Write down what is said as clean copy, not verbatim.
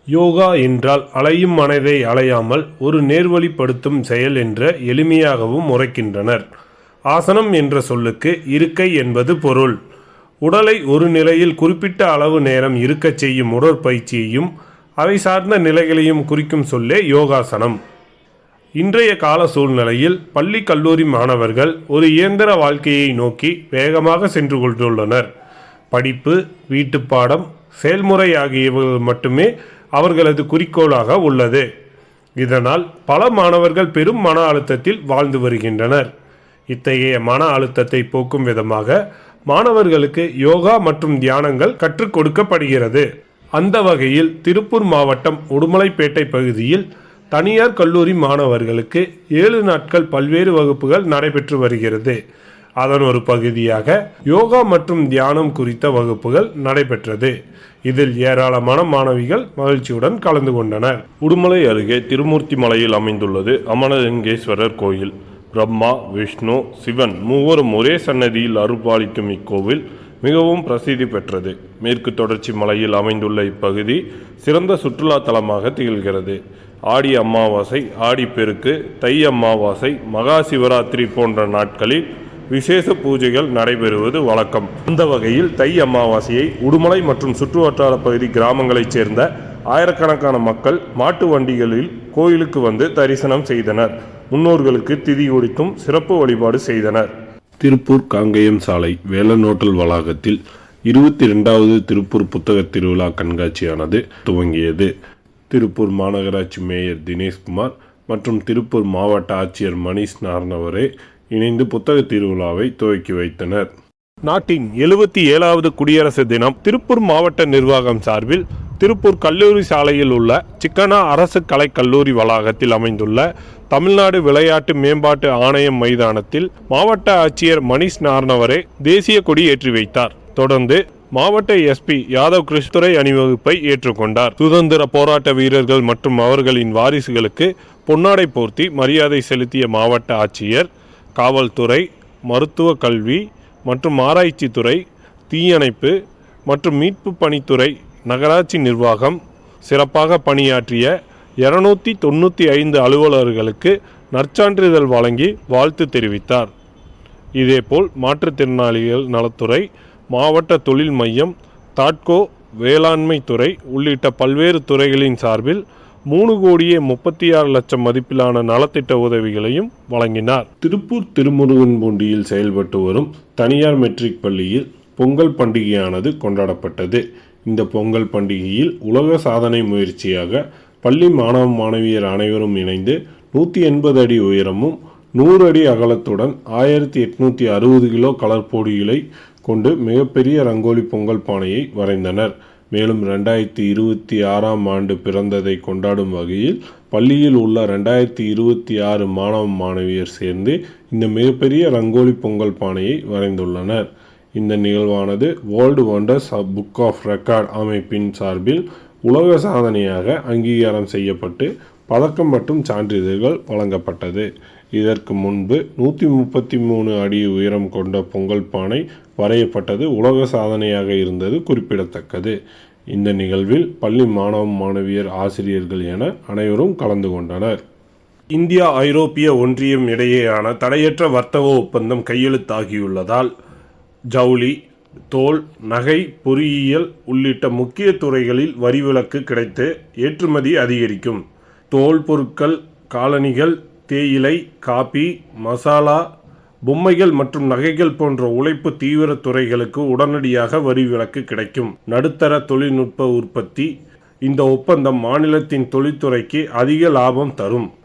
யோகா என்றால் அலையும் மனதை அலையாமல் ஒரு நேர்வழிப்படுத்தும் செயல் என்ற எளிமையாகவும் உரைக்கின்றனர். ஆசனம் என்ற சொல்லுக்கு இருக்கை என்பது பொருள். உடலை ஒரு நிலையில் குறிப்பிட்ட அளவு நேரம் இருக்கச் செய்யும் உடற்பயிற்சியையும் அவை சார்ந்த நிலைகளையும் குறிக்கும் சொல்லே யோகாசனம். இன்றைய கால சூழ்நிலையில் பள்ளி கல்லூரி மாணவர்கள் ஒரு இயந்திர வாழ்க்கையை நோக்கி வேகமாக சென்று கொண்டுள்ளனர். படிப்பு, வீட்டுப்பாடம், செயல்முறை ஆகியவர்கள் மட்டுமே அவர்களது குறிக்கோளாக உள்ளது. இதனால் பல மாணவர்கள் பெரும் மன அழுத்தத்தில் வாழ்ந்து வருகின்றனர். இத்தகைய மன அழுத்தத்தை போக்கும் விதமாக மாணவர்களுக்கு யோகா மற்றும் தியானங்கள் கற்றுக் கொடுக்கப்படுகிறது. அந்த வகையில் திருப்பூர் மாவட்டம் உடுமலைப்பேட்டை பகுதியில் தனியார் கல்லூரி மாணவர்களுக்கு 7 நாட்கள் பல்வேறு வகுப்புகள் நடைபெற்று வருகிறது. அதன் ஒரு பகுதியாக யோகா மற்றும் தியானம் குறித்த வகுப்புகள் நடைபெற்றது. இதில் ஏராளமான மாணவிகள் மகிழ்ச்சியுடன் கலந்து கொண்டனர். உடுமலை அருகே திருமூர்த்தி மலையில் அமைந்துள்ளது அமரலிங்கேஸ்வரர் கோயில். பிரம்மா, விஷ்ணு, சிவன் மூவரும் ஒரே சன்னதியில் அருள்பாலிக்கும் இக்கோவில் மிகவும் பிரசித்தி பெற்றது. மேற்கு தொடர்ச்சி மலையில் அமைந்துள்ள இப்பகுதி சிறந்த சுற்றுலா தலமாக திகழ்கிறது. ஆடி அமாவாசை, ஆடிப்பெருக்கு, தை அமாவாசை, மகா சிவராத்திரி போன்ற நாட்களில் விசேஷ பூஜைகள் நடைபெறுவது வழக்கம். அந்த வகையில் தை அமாவாசையை உடுமலை மற்றும் சுற்றுவட்டார பகுதி கிராமங்களைச் சேர்ந்த ஆயிரக்கணக்கான மக்கள் மாட்டு வண்டிகளில் கோயிலுக்கு வந்து தரிசனம் செய்தனர். முன்னோர்களுக்கு திதி கொடுத்தும் சிறப்பு வழிபாடு செய்தனர். திருப்பூர் காங்கேயம் சாலை வேலன் ஹோட்டல் வளாகத்தில் 22வது திருப்பூர் புத்தக திருவிழா கண்காட்சியானது துவங்கியது. திருப்பூர் மாநகராட்சி மேயர் தினேஷ்குமார் மற்றும் திருப்பூர் மாவட்ட ஆட்சியர் மணிஷ் நார்னவரே இணைந்து புத்தக திருவிழாவை துவக்கி வைத்தனர். நாட்டின் 77வது குடியரசு தினம் திருப்பூர் மாவட்ட நிர்வாகம் சார்பில் திருப்பூர் கல்லூரி சாலையில் உள்ள சிக்கனா அரசு கலைக்கல்லூரி வளாகத்தில் அமைந்துள்ள தமிழ்நாடு விளையாட்டு மேம்பாட்டு ஆணையம் மைதானத்தில் மாவட்ட ஆட்சியர் மணிஷ் நார்னவரே தேசிய கொடி ஏற்றி வைத்தார். தொடர்ந்து மாவட்ட எஸ்பி யாதவ் கிருஷ்ணத்துறை அணிவகுப்பை ஏற்றுக்கொண்டார். சுதந்திர போராட்ட வீரர்கள் மற்றும் அவர்களின் வாரிசுகளுக்கு பொன்னாடை போர்த்தி மரியாதை செலுத்திய மாவட்ட ஆட்சியர் காவல்துறை, மருத்துவ கல்வி மற்றும் ஆராய்ச்சித்துறை, தீயணைப்பு மற்றும் மீட்பு பணித்துறை, நகராட்சி நிர்வாகம் சிறப்பாக பணியாற்றிய 295 அலுவலர்களுக்கு நற்சான்றிதழ் வழங்கி வாழ்த்து தெரிவித்தார். இதேபோல் மாற்றுத்திறனாளிகள் நலத்துறை, மாவட்ட தொழில் மையம், தாட்கோ, வேளாண்மை துறை உள்ளிட்ட பல்வேறு துறைகளின் சார்பில் 3,36,00,000 மதிப்பிலான நலத்திட்ட உதவிகளையும் வழங்கினார். திருப்பூர் திருமுருகன்பூண்டியில் செயல்பட்டு வரும் தனியார் மெட்ரிக் பள்ளியில் பொங்கல் பண்டிகையானது கொண்டாடப்பட்டது. இந்த பொங்கல் பண்டிகையில் உலக சாதனை முயற்சியாக பள்ளி மாணவ மாணவியர் அனைவரும் இணைந்து 180 அடி உயரமும் 100 அடி அகலத்துடன் 1860 கிலோ கலர் பொடிகளை கொண்டு மிகப்பெரிய ரங்கோலி பொங்கல் பானையை வரைந்தனர். மேலும் 2026ஆம் ஆண்டு பிறந்ததை கொண்டாடும் வகையில் பள்ளியில் உள்ள 2026 மாணவ மாணவியர் சேர்ந்து இந்த மிகப்பெரிய ரங்கோலி பொங்கல் பானையை வரைந்துள்ளனர். இந்த நிகழ்வானது world wonders book of record அமைப்பின் சார்பில் உலக சாதனையாக அங்கீகாரம் செய்யப்பட்டு பதக்கம் மற்றும் சான்றிதழ்கள் வழங்கப்பட்டது. இதற்கு முன்பு 133 அடி உயரம் கொண்ட பொங்கல் பானை வரையப்பட்டது உலக சாதனையாக இருந்தது குறிப்பிடத்தக்கது. இந்த நிகழ்வில் பள்ளி மாணவ மாணவியர், ஆசிரியர்கள் என அனைவரும் கலந்து கொண்டனர். இந்தியா ஐரோப்பிய ஒன்றியம் இடையேயான தடையற்ற வர்த்தக ஒப்பந்தம் கையெழுத்தாகியுள்ளதால் ஜவுளி, தோல், நகை, பொறியியல் உள்ளிட்ட முக்கிய துறைகளில் வரி விலக்கு கிடைத்து ஏற்றுமதி அதிகரிக்கும். தோல் பொருட்கள், காலணிகள், தேயிலை, காபி, மசாலா, பொம்மைகள் மற்றும் நகைகள் போன்ற உழைப்பு தீவிர துறைகளுக்கு உடனடியாக வரி விலக்கு கிடைக்கும். நடுத்தர தொழில்நுட்ப உற்பத்தி இந்த ஒப்பந்தம் மாநிலத்தின் தொழில்துறைக்கு அதிக லாபம் தரும்.